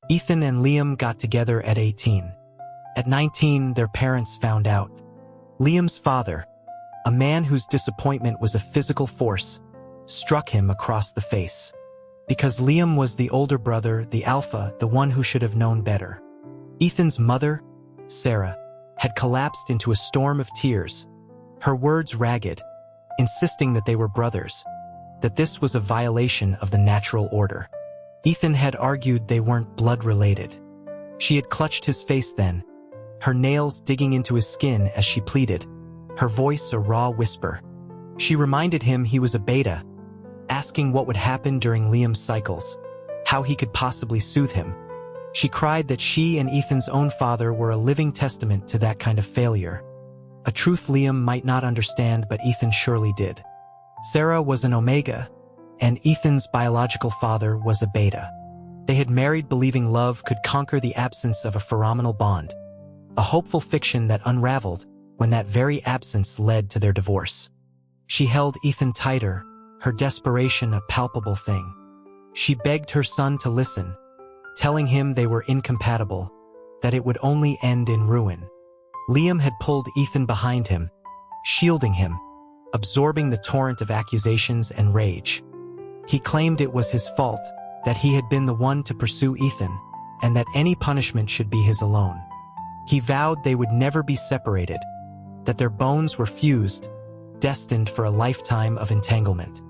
Ethan and Liam got together at 18. At 19, their parents found out. Liam's father, a man whose disappointment was a physical force, struck him across the face. Because Liam was the older brother, the alpha, the one who should have known better. Ethan's mother, Sarah, had collapsed into a storm of tears, her words ragged, insisting that they were brothers, that this was a violation of the natural order. Ethan had argued they weren't blood-related. She had clutched his face then, her nails digging into his skin as she pleaded, her voice a raw whisper. She reminded him he was a beta, asking what would happen during Liam's cycles, how he could possibly soothe him. She cried that she and Ethan's own father were a living testament to that kind of failure. A truth Liam might not understand, but Ethan surely did. Sarah was an omega, and Ethan's biological father was a beta. They had married believing love could conquer the absence of a phenomenal bond, a hopeful fiction that unraveled when that very absence led to their divorce. She held Ethan tighter, her desperation a palpable thing. She begged her son to listen, telling him they were incompatible, that it would only end in ruin. Liam had pulled Ethan behind him, shielding him, absorbing the torrent of accusations and rage. He claimed it was his fault, that he had been the one to pursue Ethan, and that any punishment should be his alone. He vowed they would never be separated, that their bones were fused, destined for a lifetime of entanglement.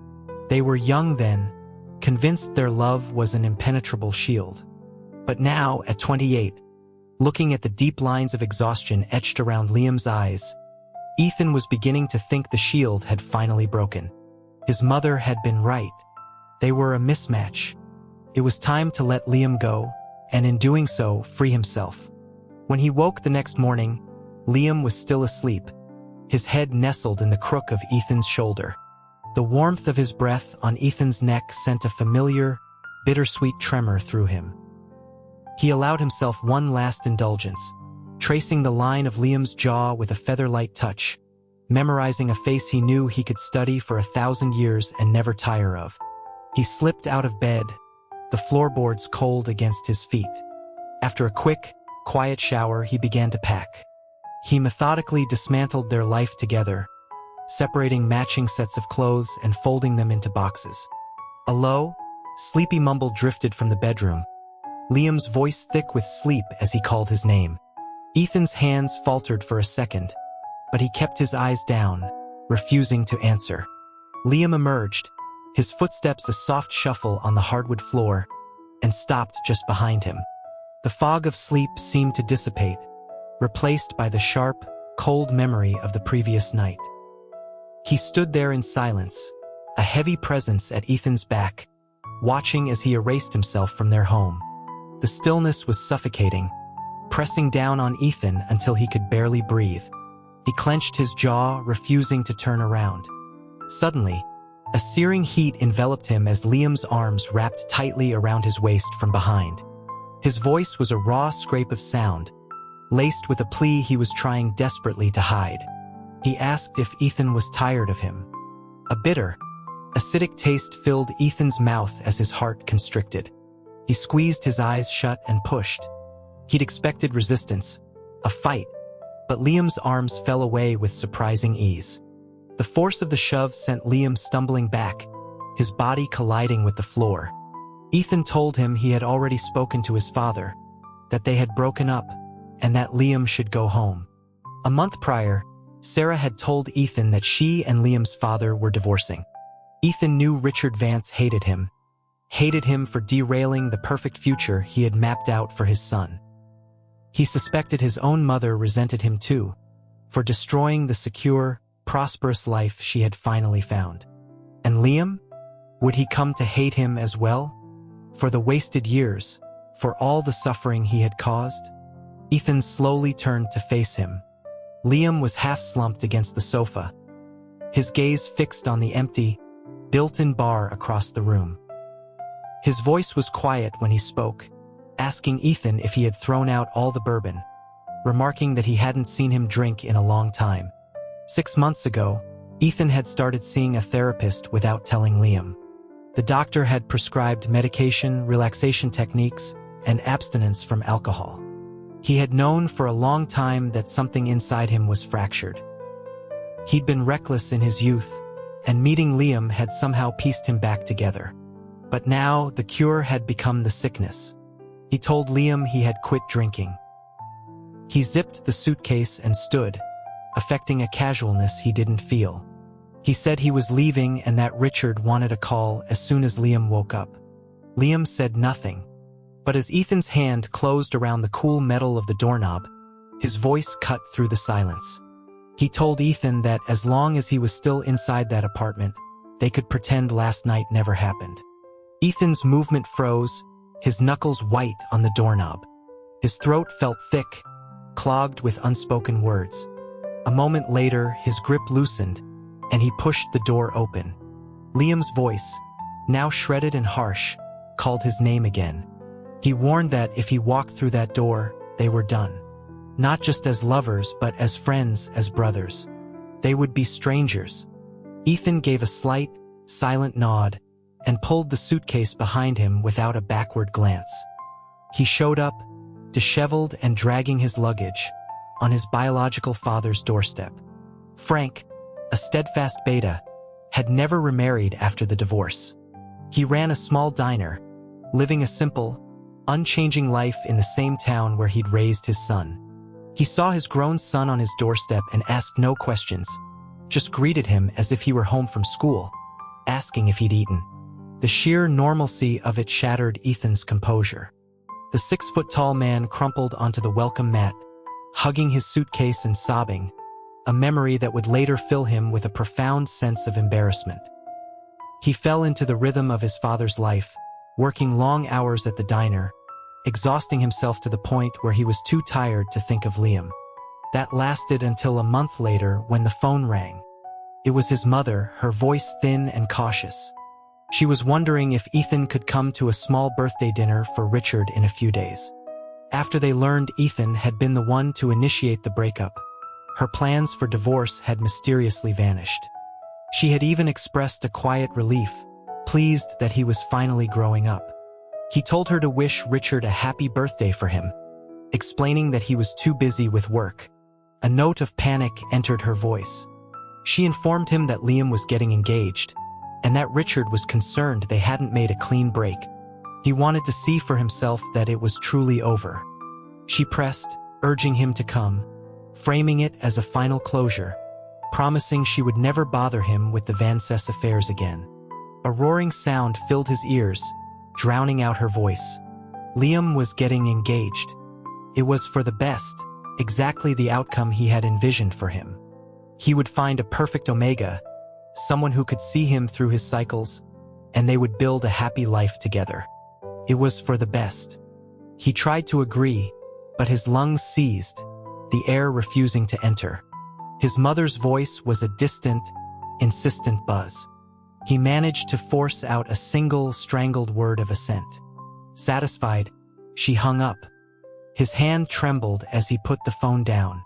They were young then, convinced their love was an impenetrable shield. But now, at 28, looking at the deep lines of exhaustion etched around Liam's eyes, Ethan was beginning to think the shield had finally broken. His mother had been right. They were a mismatch. It was time to let Liam go, and in doing so, free himself. When he woke the next morning, Liam was still asleep, his head nestled in the crook of Ethan's shoulder. The warmth of his breath on Ethan's neck sent a familiar, bittersweet tremor through him. He allowed himself one last indulgence, tracing the line of Liam's jaw with a feather-light touch, memorizing a face he knew he could study for 1,000 years and never tire of. He slipped out of bed, the floorboards cold against his feet. After a quick, quiet shower, he began to pack. He methodically dismantled their life together, separating matching sets of clothes and folding them into boxes. A low, sleepy mumble drifted from the bedroom, Liam's voice thick with sleep as he called his name. Ethan's hands faltered for a second, but he kept his eyes down, refusing to answer. Liam emerged, his footsteps a soft shuffle on the hardwood floor, and stopped just behind him. The fog of sleep seemed to dissipate, replaced by the sharp, cold memory of the previous night. He stood there in silence, a heavy presence at Ethan's back, watching as he erased himself from their home. The stillness was suffocating, pressing down on Ethan until he could barely breathe. He clenched his jaw, refusing to turn around. Suddenly, a searing heat enveloped him as Liam's arms wrapped tightly around his waist from behind. His voice was a raw scrape of sound, laced with a plea he was trying desperately to hide. He asked if Ethan was tired of him. A bitter, acidic taste filled Ethan's mouth as his heart constricted. He squeezed his eyes shut and pushed. He'd expected resistance, a fight, but Liam's arms fell away with surprising ease. The force of the shove sent Liam stumbling back, his body colliding with the floor. Ethan told him he had already spoken to his father, that they had broken up, and that Liam should go home. A month prior, Sarah had told Ethan that she and Liam's father were divorcing. Ethan knew Richard Vance hated him for derailing the perfect future he had mapped out for his son. He suspected his own mother resented him too, for destroying the secure, prosperous life she had finally found. And Liam? Would he come to hate him as well? For the wasted years, for all the suffering he had caused? Ethan slowly turned to face him. Liam was half-slumped against the sofa, his gaze fixed on the empty, built-in bar across the room. His voice was quiet when he spoke, asking Ethan if he had thrown out all the bourbon, remarking that he hadn't seen him drink in a long time. 6 months ago, Ethan had started seeing a therapist without telling Liam. The doctor had prescribed medication, relaxation techniques, and abstinence from alcohol. He had known for a long time that something inside him was fractured. He'd been reckless in his youth, and meeting Liam had somehow pieced him back together. But now the cure had become the sickness. He told Liam he had quit drinking. He zipped the suitcase and stood, affecting a casualness he didn't feel. He said he was leaving and that Richard wanted a call as soon as Liam woke up. Liam said nothing, but as Ethan's hand closed around the cool metal of the doorknob, his voice cut through the silence. He told Ethan that as long as he was still inside that apartment, they could pretend last night never happened. Ethan's movement froze, his knuckles white on the doorknob. His throat felt thick, clogged with unspoken words. A moment later, his grip loosened, and he pushed the door open. Liam's voice, now shredded and harsh, called his name again. He warned that if he walked through that door, they were done. Not just as lovers, but as friends, as brothers. They would be strangers. Ethan gave a slight, silent nod and pulled the suitcase behind him without a backward glance. He showed up, disheveled and dragging his luggage, on his biological father's doorstep. Frank, a steadfast beta, had never remarried after the divorce. He ran a small diner, living a simple, unchanging life in the same town where he'd raised his son. He saw his grown son on his doorstep and asked no questions, just greeted him as if he were home from school, asking if he'd eaten. The sheer normalcy of it shattered Ethan's composure. The 6-foot-tall man crumpled onto the welcome mat, hugging his suitcase and sobbing, a memory that would later fill him with a profound sense of embarrassment. He fell into the rhythm of his father's life, working long hours at the diner, exhausting himself to the point where he was too tired to think of Liam. That lasted until a month later when the phone rang. It was his mother, her voice thin and cautious. She was wondering if Ethan could come to a small birthday dinner for Richard in a few days. After they learned Ethan had been the one to initiate the breakup, her plans for divorce had mysteriously vanished. She had even expressed a quiet relief, pleased that he was finally growing up. He told her to wish Richard a happy birthday for him, explaining that he was too busy with work. A note of panic entered her voice. She informed him that Liam was getting engaged, and that Richard was concerned they hadn't made a clean break. He wanted to see for himself that it was truly over. She pressed, urging him to come, framing it as a final closure, promising she would never bother him with the Van Cess affairs again. A roaring sound filled his ears, drowning out her voice. Liam was getting engaged. It was for the best, exactly the outcome he had envisioned for him. He would find a perfect Omega, someone who could see him through his cycles, and they would build a happy life together. It was for the best. He tried to agree, but his lungs seized, the air refusing to enter. His mother's voice was a distant, insistent buzz. He managed to force out a single strangled word of assent. Satisfied, she hung up. His hand trembled as he put the phone down.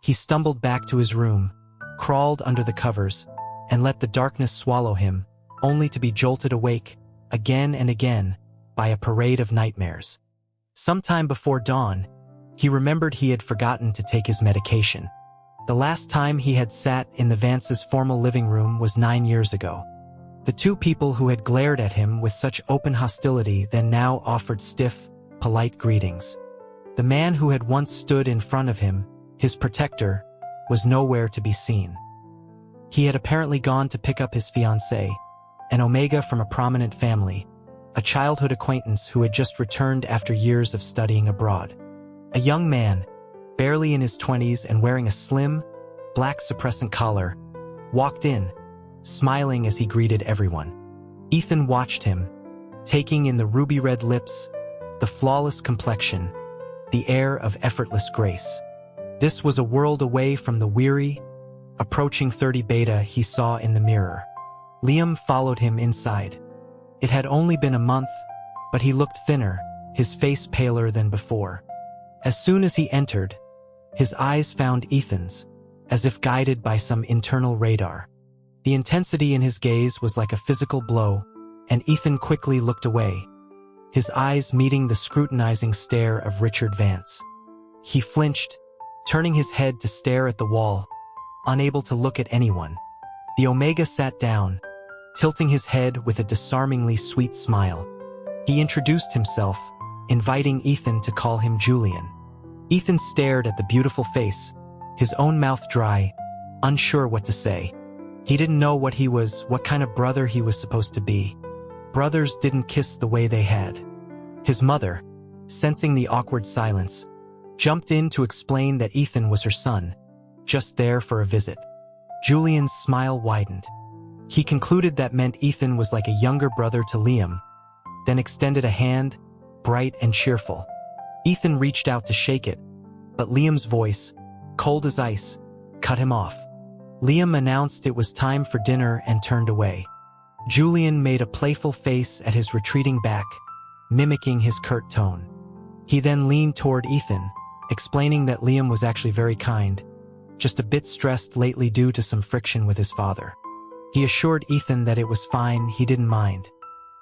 He stumbled back to his room, crawled under the covers, and let the darkness swallow him, only to be jolted awake, again and again, by a parade of nightmares. Sometime before dawn, he remembered he had forgotten to take his medication. The last time he had sat in the Vance's formal living room was 9 years ago. The two people who had glared at him with such open hostility then now offered stiff, polite greetings. The man who had once stood in front of him, his protector, was nowhere to be seen. He had apparently gone to pick up his fiancée, an Omega from a prominent family, a childhood acquaintance who had just returned after years of studying abroad. A young man, barely in his 20s and wearing a slim, black suppressant collar, walked in, smiling as he greeted everyone. Ethan watched him, taking in the ruby-red lips, the flawless complexion, the air of effortless grace. This was a world away from the weary, approaching 30 beta he saw in the mirror. Liam followed him inside. It had only been a month, but he looked thinner, his face paler than before. As soon as he entered, his eyes found Ethan's, as if guided by some internal radar. The intensity in his gaze was like a physical blow, and Ethan quickly looked away. his eyes meeting the scrutinizing stare of Richard Vance. He flinched, turning his head to stare at the wall, unable to look at anyone. The Omega sat down, tilting his head with a disarmingly sweet smile. He introduced himself, inviting Ethan to call him Julian. Ethan stared at the beautiful face, his own mouth dry, unsure what to say. He didn't know what kind of brother he was supposed to be. Brothers didn't kiss the way they had. His mother, sensing the awkward silence, jumped in to explain that Ethan was her son, just there for a visit. Julian's smile widened. He concluded that meant Ethan was like a younger brother to Liam, then extended a hand, bright and cheerful. Ethan reached out to shake it, but Liam's voice, cold as ice, cut him off. Liam announced it was time for dinner and turned away. Julian made a playful face at his retreating back, mimicking his curt tone. He then leaned toward Ethan, explaining that Liam was actually very kind, just a bit stressed lately due to some friction with his father. He assured Ethan that it was fine, he didn't mind.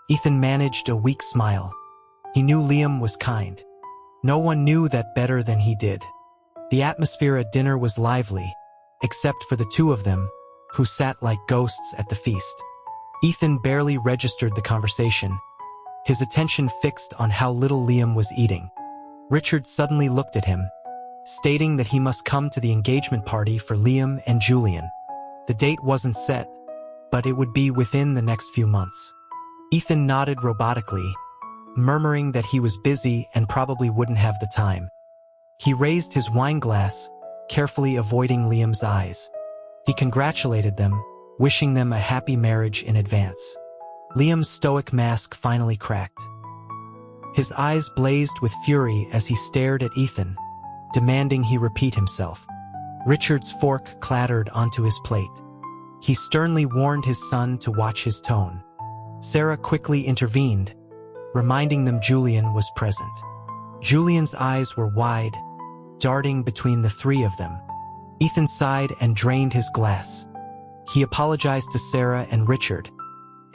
Ethan managed a weak smile. He knew Liam was kind. No one knew that better than he did. The atmosphere at dinner was lively, except for the two of them, who sat like ghosts at the feast. Ethan barely registered the conversation, his attention fixed on how little Liam was eating. Richard suddenly looked at him, stating that he must come to the engagement party for Liam and Julian. The date wasn't set, but it would be within the next few months. Ethan nodded robotically, murmuring that he was busy and probably wouldn't have the time. He raised his wine glass, carefully avoiding Liam's eyes. He congratulated them, wishing them a happy marriage in advance. Liam's stoic mask finally cracked. His eyes blazed with fury as he stared at Ethan, demanding he repeat himself. Richard's fork clattered onto his plate. He sternly warned his son to watch his tone. Sarah quickly intervened, reminding them Julian was present. Julian's eyes were wide, darting between the three of them. Ethan sighed and drained his glass. He apologized to Sarah and Richard,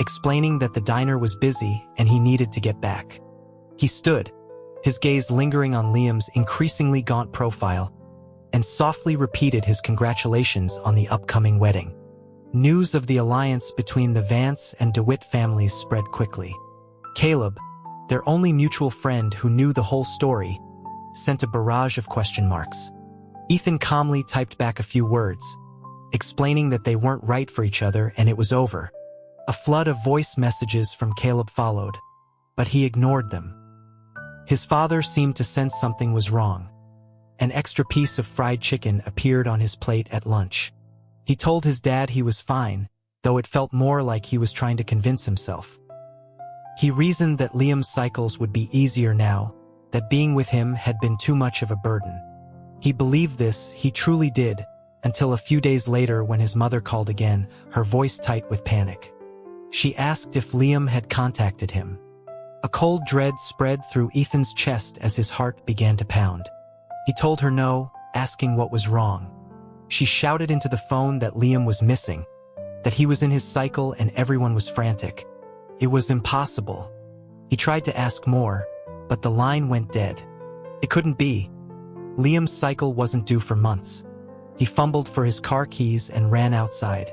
explaining that the diner was busy and he needed to get back. He stood, his gaze lingering on Liam's increasingly gaunt profile, and softly repeated his congratulations on the upcoming wedding. News of the alliance between the Vance and DeWitt families spread quickly. Caleb, their only mutual friend who knew the whole story, sent a barrage of question marks. Ethan calmly typed back a few words, explaining that they weren't right for each other and it was over. A flood of voice messages from Caleb followed, but he ignored them. His father seemed to sense something was wrong. An extra piece of fried chicken appeared on his plate at lunch. He told his dad he was fine, though it felt more like he was trying to convince himself. He reasoned that Liam's cycles would be easier now, that being with him had been too much of a burden. He believed this, he truly did, until a few days later when his mother called again, her voice tight with panic. She asked if Liam had contacted him. A cold dread spread through Ethan's chest as his heart began to pound. He told her no, asking what was wrong. She shouted into the phone that Liam was missing, that he was in his cycle and everyone was frantic. It was impossible. He tried to ask more, but the line went dead. It couldn't be. Liam's cycle wasn't due for months. He fumbled for his car keys and ran outside.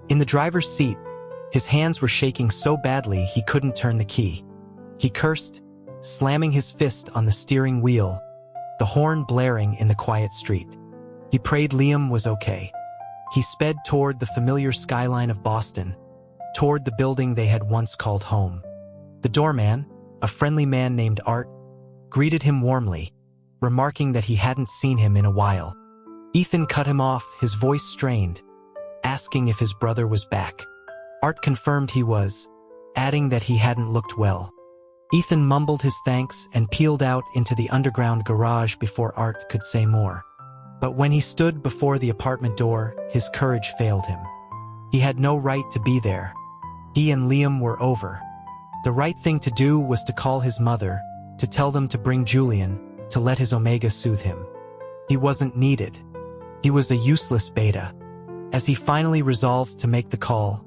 In the driver's seat, his hands were shaking so badly he couldn't turn the key. He cursed, slamming his fist on the steering wheel, the horn blaring in the quiet street. He prayed Liam was okay. He sped toward the familiar skyline of Boston, toward the building they had once called home. The doorman, a friendly man named Art, greeted him warmly, remarking that he hadn't seen him in a while. Ethan cut him off, his voice strained, asking if his brother was back. Art confirmed he was, adding that he hadn't looked well. Ethan mumbled his thanks and peeled out into the underground garage before Art could say more. But when he stood before the apartment door, his courage failed him. He had no right to be there. He and Liam were over. The right thing to do was to call his mother, to tell them to bring Julian, to let his Omega soothe him. He wasn't needed. He was a useless beta. As he finally resolved to make the call,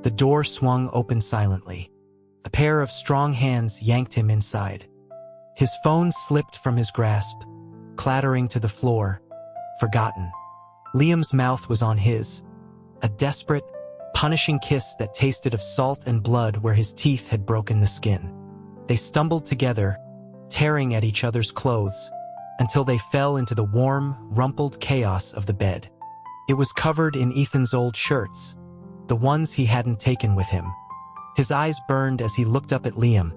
the door swung open silently. A pair of strong hands yanked him inside. His phone slipped from his grasp, clattering to the floor, forgotten. Liam's mouth was on his, a desperate, punishing kiss that tasted of salt and blood where his teeth had broken the skin. They stumbled together, tearing at each other's clothes, until they fell into the warm, rumpled chaos of the bed. It was covered in Ethan's old shirts, the ones he hadn't taken with him. His eyes burned as he looked up at Liam,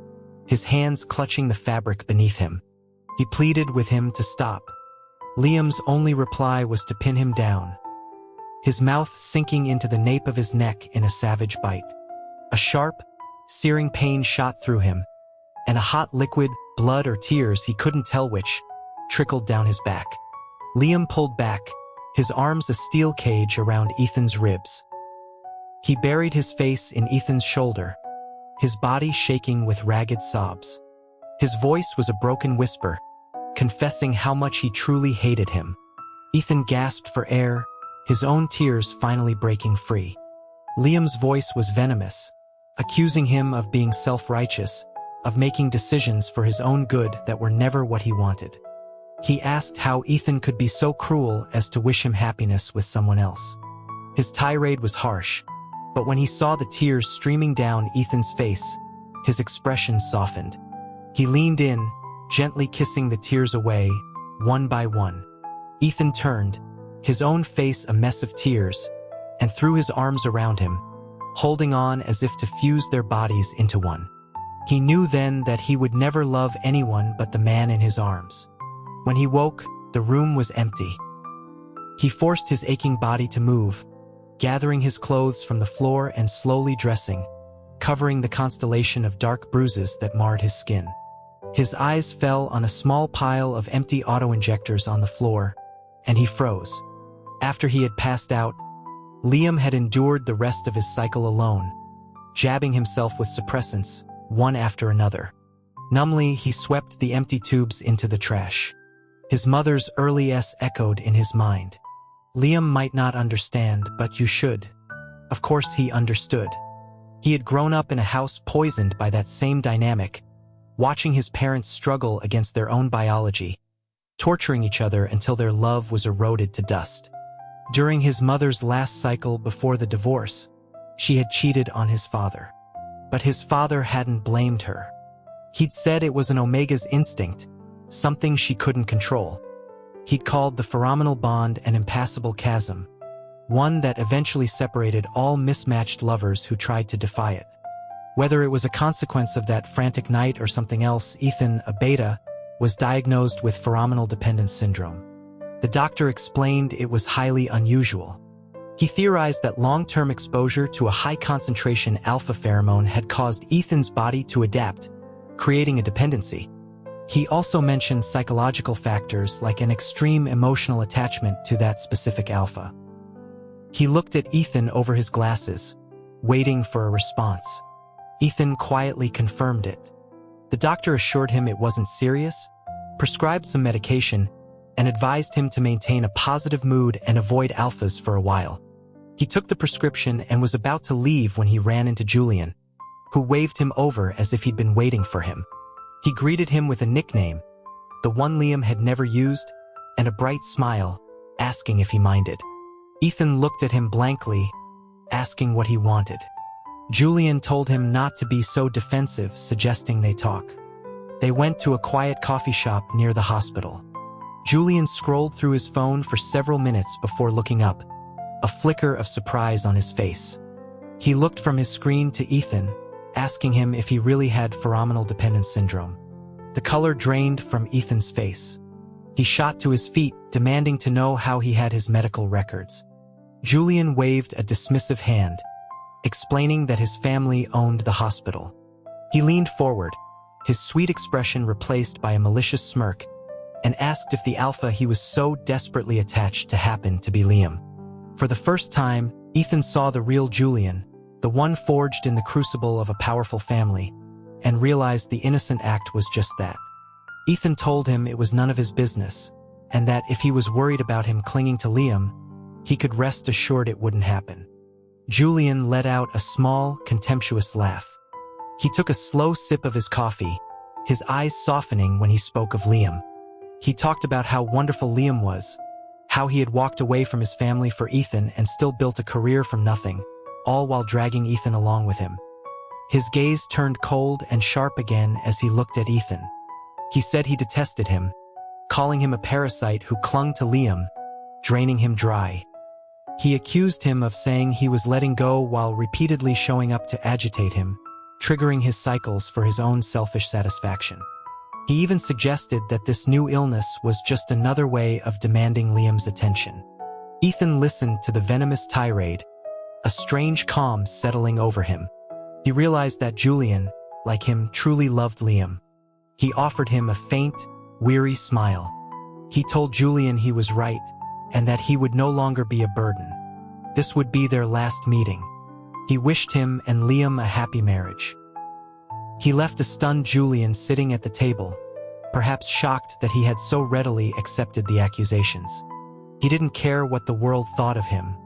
his hands clutching the fabric beneath him. He pleaded with him to stop. Liam's only reply was to pin him down, his mouth sinking into the nape of his neck in a savage bite. A sharp, searing pain shot through him, and a hot liquid, blood or tears, he couldn't tell which, trickled down his back. Liam pulled back, his arms a steel cage around Ethan's ribs. He buried his face in Ethan's shoulder, his body shaking with ragged sobs. His voice was a broken whisper, confessing how much he truly hated him. Ethan gasped for air, his own tears finally breaking free. Liam's voice was venomous, accusing him of being self-righteous, of making decisions for his own good that were never what he wanted. He asked how Ethan could be so cruel as to wish him happiness with someone else. His tirade was harsh, but when he saw the tears streaming down Ethan's face, his expression softened. He leaned in, gently kissing the tears away, one by one. Ethan turned, his own face a mess of tears, and threw his arms around him, holding on as if to fuse their bodies into one. He knew then that he would never love anyone but the man in his arms. When he woke, the room was empty. He forced his aching body to move, gathering his clothes from the floor and slowly dressing, covering the constellation of dark bruises that marred his skin. His eyes fell on a small pile of empty auto-injectors on the floor, and he froze. After he had passed out, Liam had endured the rest of his cycle alone, jabbing himself with suppressants, one after another. Numbly, he swept the empty tubes into the trash. His mother's early S echoed in his mind. Liam might not understand, but you should. Of course he understood. He had grown up in a house poisoned by that same dynamic, watching his parents struggle against their own biology, torturing each other until their love was eroded to dust. During his mother's last cycle before the divorce, she had cheated on his father. But his father hadn't blamed her. He'd said it was an Omega's instinct, something she couldn't control. He'd called the pheromonal bond an impassable chasm, one that eventually separated all mismatched lovers who tried to defy it. Whether it was a consequence of that frantic night or something else, Ethan, a beta, was diagnosed with pheromonal dependence syndrome. The doctor explained it was highly unusual. He theorized that long-term exposure to a high-concentration alpha pheromone had caused Ethan's body to adapt, creating a dependency. He also mentioned psychological factors like an extreme emotional attachment to that specific alpha. He looked at Ethan over his glasses, waiting for a response. Ethan quietly confirmed it. The doctor assured him it wasn't serious, prescribed some medication, and advised him to maintain a positive mood and avoid alphas for a while. He took the prescription and was about to leave when he ran into Julian, who waved him over as if he'd been waiting for him. He greeted him with a nickname, the one Liam had never used, and a bright smile, asking if he minded. Ethan looked at him blankly, asking what he wanted. Julian told him not to be so defensive, suggesting they talk. They went to a quiet coffee shop near the hospital. Julian scrolled through his phone for several minutes before looking up, a flicker of surprise on his face. He looked from his screen to Ethan, asking him if he really had pheromonal dependence syndrome. The color drained from Ethan's face. He shot to his feet, demanding to know how he had his medical records. Julian waved a dismissive hand, explaining that his family owned the hospital. He leaned forward, his sweet expression replaced by a malicious smirk, and asked if the alpha he was so desperately attached to happened to be Liam. For the first time, Ethan saw the real Julian, the one forged in the crucible of a powerful family, and realized the innocent act was just that. Ethan told him it was none of his business, and that if he was worried about him clinging to Liam, he could rest assured it wouldn't happen. Julian let out a small, contemptuous laugh. He took a slow sip of his coffee, his eyes softening when he spoke of Liam. He talked about how wonderful Liam was, how he had walked away from his family for Ethan and still built a career from nothing, all while dragging Ethan along with him. His gaze turned cold and sharp again as he looked at Ethan. He said he detested him, calling him a parasite who clung to Liam, draining him dry. He accused him of saying he was letting go while repeatedly showing up to agitate him, triggering his cycles for his own selfish satisfaction. He even suggested that this new illness was just another way of demanding Liam's attention. Ethan listened to the venomous tirade, a strange calm settling over him. He realized that Julian, like him, truly loved Liam. He offered him a faint, weary smile. He told Julian he was right, and that he would no longer be a burden. This would be their last meeting. He wished him and Liam a happy marriage. He left a stunned Julian sitting at the table, perhaps shocked that he had so readily accepted the accusations. He didn't care what the world thought of him.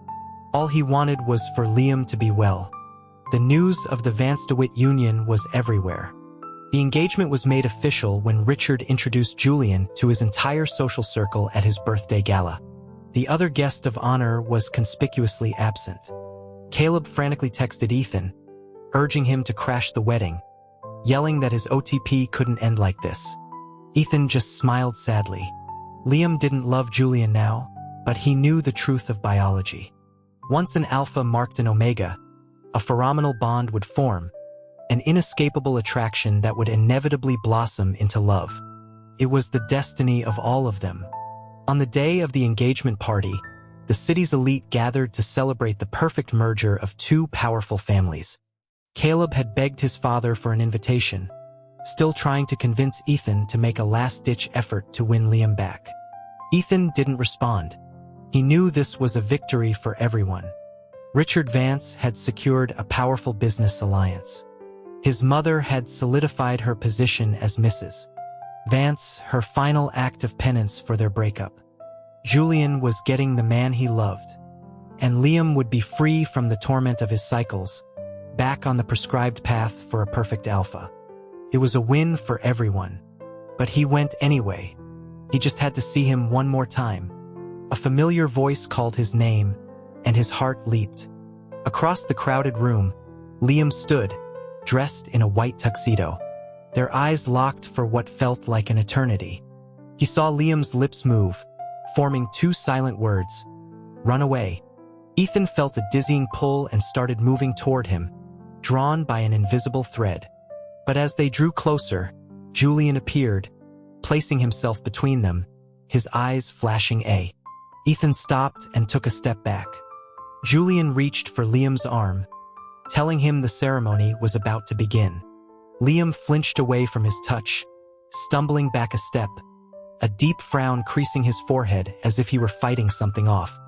All he wanted was for Liam to be well. The news of the Vance DeWitt union was everywhere. The engagement was made official when Richard introduced Julian to his entire social circle at his birthday gala. The other guest of honor was conspicuously absent. Caleb frantically texted Ethan, urging him to crash the wedding, yelling that his OTP couldn't end like this. Ethan just smiled sadly. Liam didn't love Julian now, but he knew the truth of biology. Once an alpha marked an omega, a pheromonal bond would form, an inescapable attraction that would inevitably blossom into love. It was the destiny of all of them. On the day of the engagement party, the city's elite gathered to celebrate the perfect merger of two powerful families. Caleb had begged his father for an invitation, still trying to convince Ethan to make a last-ditch effort to win Liam back. Ethan didn't respond. He knew this was a victory for everyone. Richard Vance had secured a powerful business alliance. His mother had solidified her position as Mrs. Vance, her final act of penance for their breakup. Julian was getting the man he loved, and Liam would be free from the torment of his cycles, back on the prescribed path for a perfect alpha. It was a win for everyone. But he went anyway. He just had to see him one more time. A familiar voice called his name, and his heart leaped. Across the crowded room, Liam stood, dressed in a white tuxedo. Their eyes locked for what felt like an eternity. He saw Liam's lips move, forming two silent words. "Run away." Ethan felt a dizzying pull and started moving toward him, drawn by an invisible thread. But as they drew closer, Julian appeared, placing himself between them, his eyes flashing A. Ethan stopped and took a step back. Julian reached for Liam's arm, telling him the ceremony was about to begin. Liam flinched away from his touch, stumbling back a step, a deep frown creasing his forehead as if he were fighting something off.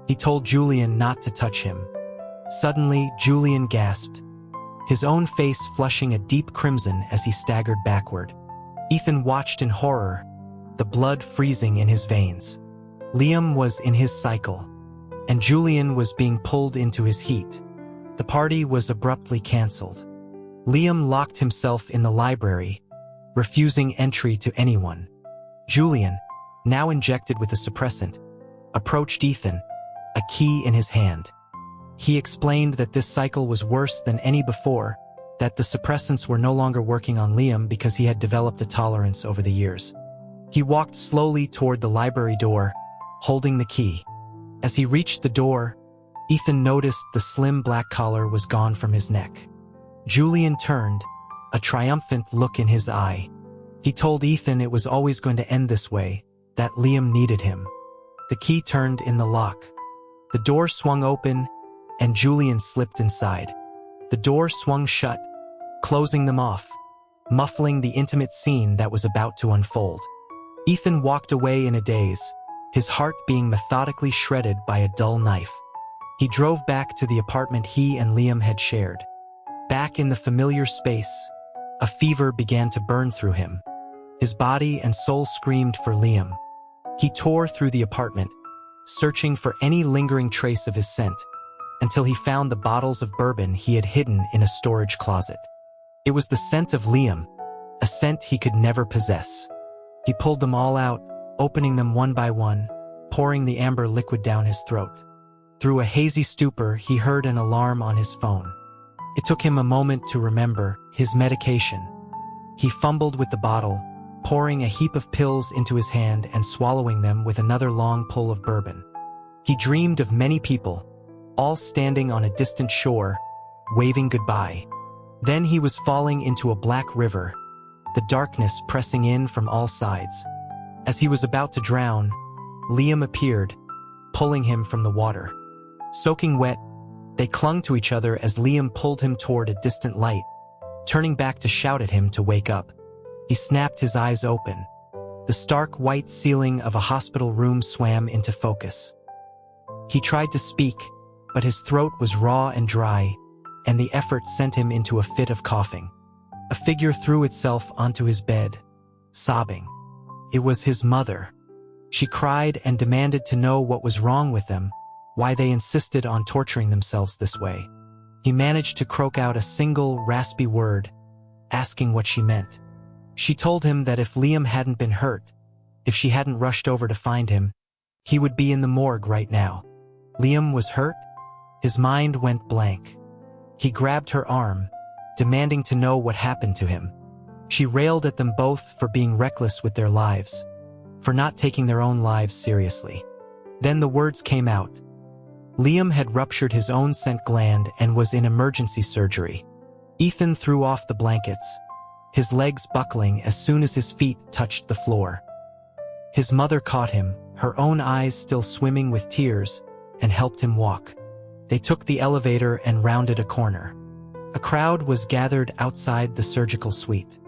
He told Julian not to touch him. Suddenly, Julian gasped, his own face flushing a deep crimson as he staggered backward. Ethan watched in horror, the blood freezing in his veins. Liam was in his cycle, and Julian was being pulled into his heat. The party was abruptly canceled. Liam locked himself in the library, refusing entry to anyone. Julian, now injected with a suppressant, approached Ethan, a key in his hand. He explained that this cycle was worse than any before, that the suppressants were no longer working on Liam because he had developed a tolerance over the years. He walked slowly toward the library door, holding the key. As he reached the door, Ethan noticed the slim black collar was gone from his neck. Julian turned, a triumphant look in his eye. He told Ethan it was always going to end this way, that Liam needed him. The key turned in the lock. The door swung open, and Julian slipped inside. The door swung shut, closing them off, muffling the intimate scene that was about to unfold. Ethan walked away in a daze, his heart being methodically shredded by a dull knife. He drove back to the apartment he and Liam had shared. Back in the familiar space, a fever began to burn through him. His body and soul screamed for Liam. He tore through the apartment, searching for any lingering trace of his scent, until he found the bottles of bourbon he had hidden in a storage closet. It was the scent of Liam, a scent he could never possess. He pulled them all out, opening them one by one, pouring the amber liquid down his throat. Through a hazy stupor, he heard an alarm on his phone. It took him a moment to remember his medication. He fumbled with the bottle, pouring a heap of pills into his hand and swallowing them with another long pull of bourbon. He dreamed of many people, all standing on a distant shore, waving goodbye. Then he was falling into a black river, the darkness pressing in from all sides. As he was about to drown, Liam appeared, pulling him from the water. Soaking wet, they clung to each other as Liam pulled him toward a distant light, turning back to shout at him to wake up. He snapped his eyes open. The stark white ceiling of a hospital room swam into focus. He tried to speak, but his throat was raw and dry, and the effort sent him into a fit of coughing. A figure threw itself onto his bed, sobbing. It was his mother. She cried and demanded to know what was wrong with them, why they insisted on torturing themselves this way. He managed to croak out a single raspy word, asking what she meant. She told him that if Liam hadn't been hurt, if she hadn't rushed over to find him, he would be in the morgue right now. Liam was hurt? His mind went blank. He grabbed her arm, demanding to know what happened to him. She railed at them both for being reckless with their lives, for not taking their own lives seriously. Then the words came out. Liam had ruptured his own scent gland and was in emergency surgery. Ethan threw off the blankets, his legs buckling as soon as his feet touched the floor. His mother caught him, her own eyes still swimming with tears, and helped him walk. They took the elevator and rounded a corner. A crowd was gathered outside the surgical suite.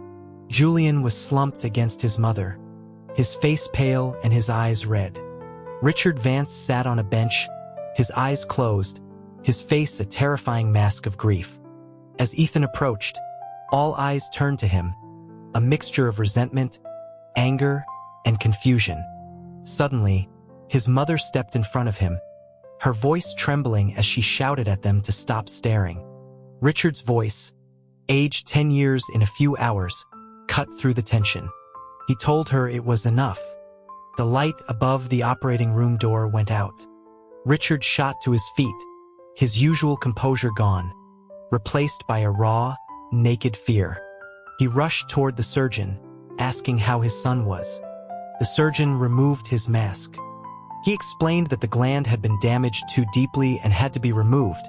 Julian was slumped against his mother, his face pale and his eyes red. Richard Vance sat on a bench, his eyes closed, his face a terrifying mask of grief. As Ethan approached, all eyes turned to him, a mixture of resentment, anger, and confusion. Suddenly, his mother stepped in front of him, her voice trembling as she shouted at them to stop staring. Richard's voice, aged 10 years in a few hours, cut through the tension. He told her it was enough. The light above the operating room door went out. Richard shot to his feet, his usual composure gone, replaced by a raw, naked fear. He rushed toward the surgeon, asking how his son was. The surgeon removed his mask. He explained that the gland had been damaged too deeply and had to be removed,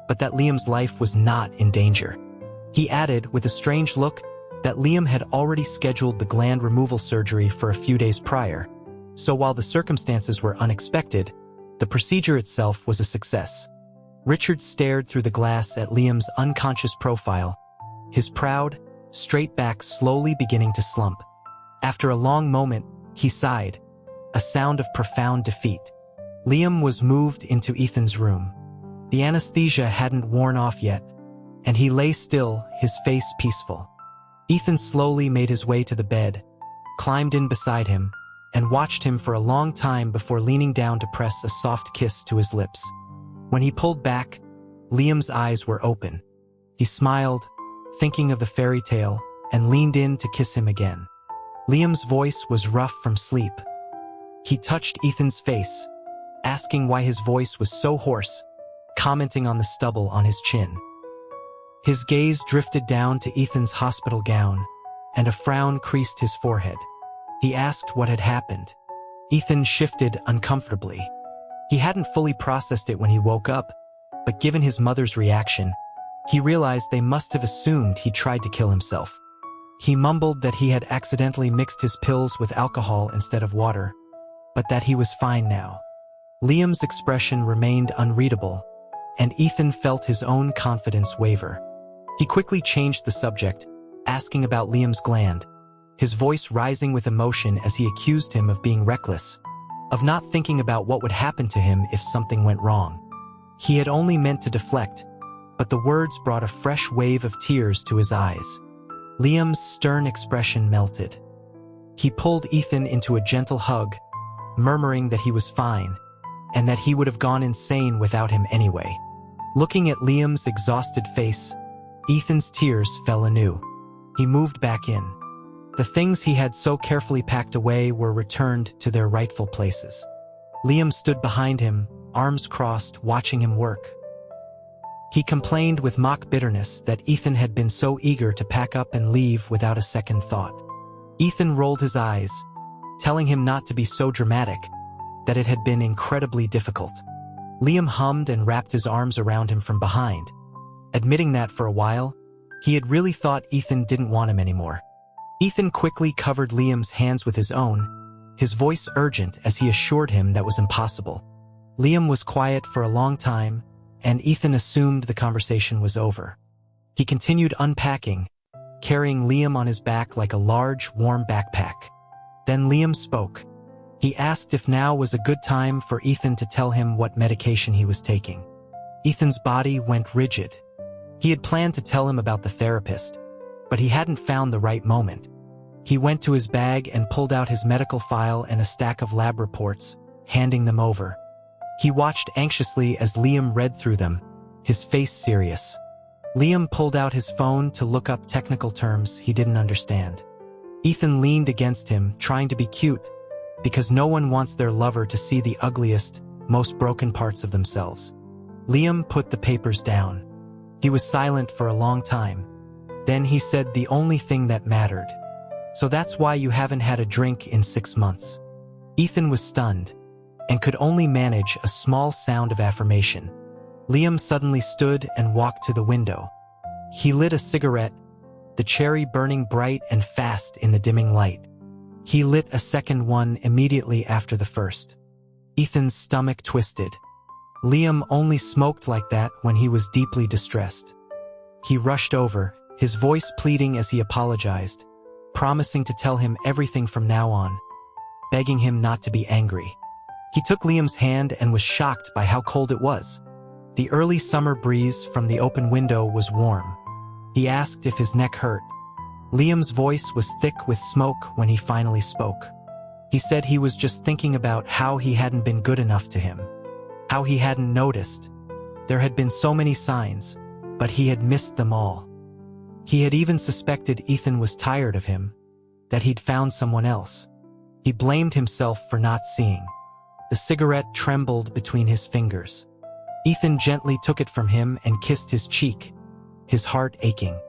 but that Liam's life was not in danger. He added, with a strange look, that Liam had already scheduled the gland removal surgery for a few days prior, so while the circumstances were unexpected, the procedure itself was a success. Richard stared through the glass at Liam's unconscious profile, his proud, straight back slowly beginning to slump. After a long moment, he sighed, a sound of profound defeat. Liam was moved into Ethan's room. The anesthesia hadn't worn off yet, and he lay still, his face peaceful. Ethan slowly made his way to the bed, climbed in beside him, and watched him for a long time before leaning down to press a soft kiss to his lips. When he pulled back, Liam's eyes were open. He smiled, thinking of the fairy tale, and leaned in to kiss him again. Liam's voice was rough from sleep. He touched Ethan's face, asking why his voice was so hoarse, commenting on the stubble on his chin. His gaze drifted down to Ethan's hospital gown, and a frown creased his forehead. He asked what had happened. Ethan shifted uncomfortably. He hadn't fully processed it when he woke up, but given his mother's reaction, he realized they must have assumed he tried to kill himself. He mumbled that he had accidentally mixed his pills with alcohol instead of water, but that he was fine now. Liam's expression remained unreadable, and Ethan felt his own confidence waver. He quickly changed the subject, asking about Liam's gland, his voice rising with emotion as he accused him of being reckless, of not thinking about what would happen to him if something went wrong. He had only meant to deflect, but the words brought a fresh wave of tears to his eyes. Liam's stern expression melted. He pulled Ethan into a gentle hug, murmuring that he was fine, and that he would have gone insane without him anyway. Looking at Liam's exhausted face, Ethan's tears fell anew. He moved back in. The things he had so carefully packed away were returned to their rightful places. Liam stood behind him, arms crossed, watching him work. He complained with mock bitterness that Ethan had been so eager to pack up and leave without a second thought. Ethan rolled his eyes, telling him not to be so dramatic, that it had been incredibly difficult. Liam hummed and wrapped his arms around him from behind, admitting that for a while, he had really thought Ethan didn't want him anymore. Ethan quickly covered Liam's hands with his own, his voice urgent as he assured him that was impossible. Liam was quiet for a long time, and Ethan assumed the conversation was over. He continued unpacking, carrying Liam on his back like a large, warm backpack. Then Liam spoke. He asked if now was a good time for Ethan to tell him what medication he was taking. Ethan's body went rigid. He had planned to tell him about the therapist, but he hadn't found the right moment. He went to his bag and pulled out his medical file and a stack of lab reports, handing them over. He watched anxiously as Liam read through them, his face serious. Liam pulled out his phone to look up technical terms he didn't understand. Ethan leaned against him, trying to be cute, because no one wants their lover to see the ugliest, most broken parts of themselves. Liam put the papers down. He was silent for a long time. Then he said the only thing that mattered. "So that's why you haven't had a drink in 6 months." Ethan was stunned, and could only manage a small sound of affirmation. Liam suddenly stood and walked to the window. He lit a cigarette, the cherry burning bright and fast in the dimming light. He lit a second one immediately after the first. Ethan's stomach twisted. Liam only smoked like that when he was deeply distressed. He rushed over, his voice pleading as he apologized, promising to tell him everything from now on, begging him not to be angry. He took Liam's hand and was shocked by how cold it was. The early summer breeze from the open window was warm. He asked if his neck hurt. Liam's voice was thick with smoke when he finally spoke. He said he was just thinking about how he hadn't been good enough to him, how he hadn't noticed. There had been so many signs, but he had missed them all. He had even suspected Ethan was tired of him, that he'd found someone else. He blamed himself for not seeing. The cigarette trembled between his fingers. Ethan gently took it from him and kissed his cheek, his heart aching.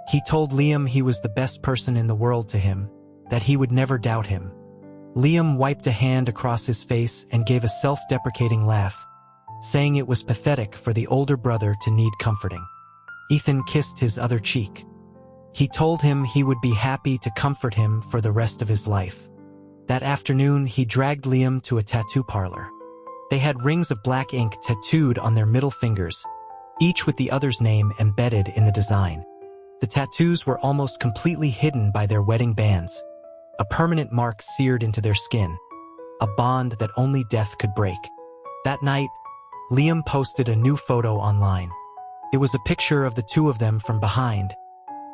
He told Liam he was the best person in the world to him, that he would never doubt him. Liam wiped a hand across his face and gave a self-deprecating laugh, saying it was pathetic for the older brother to need comforting. Ethan kissed his other cheek. He told him he would be happy to comfort him for the rest of his life. That afternoon, he dragged Liam to a tattoo parlor. They had rings of black ink tattooed on their middle fingers, each with the other's name embedded in the design. The tattoos were almost completely hidden by their wedding bands, a permanent mark seared into their skin, a bond that only death could break. That night, Liam posted a new photo online. It was a picture of the two of them from behind,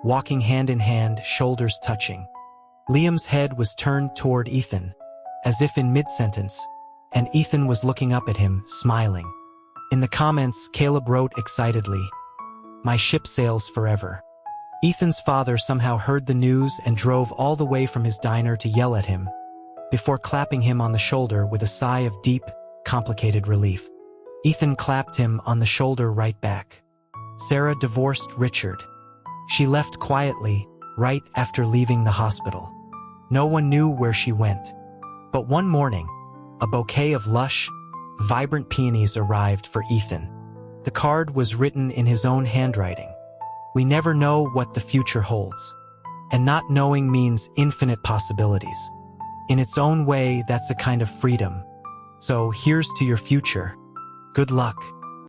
walking hand in hand, shoulders touching. Liam's head was turned toward Ethan, as if in mid-sentence, and Ethan was looking up at him, smiling. In the comments, Caleb wrote excitedly, "My ship sails forever." Ethan's father somehow heard the news and drove all the way from his diner to yell at him, before clapping him on the shoulder with a sigh of deep, complicated relief. Ethan clapped him on the shoulder right back. Sarah divorced Richard. She left quietly, right after leaving the hospital. No one knew where she went. But one morning, a bouquet of lush, vibrant peonies arrived for Ethan. The card was written in his own handwriting. We never know what the future holds, and not knowing means infinite possibilities. In its own way, that's a kind of freedom. So here's to your future. Good luck.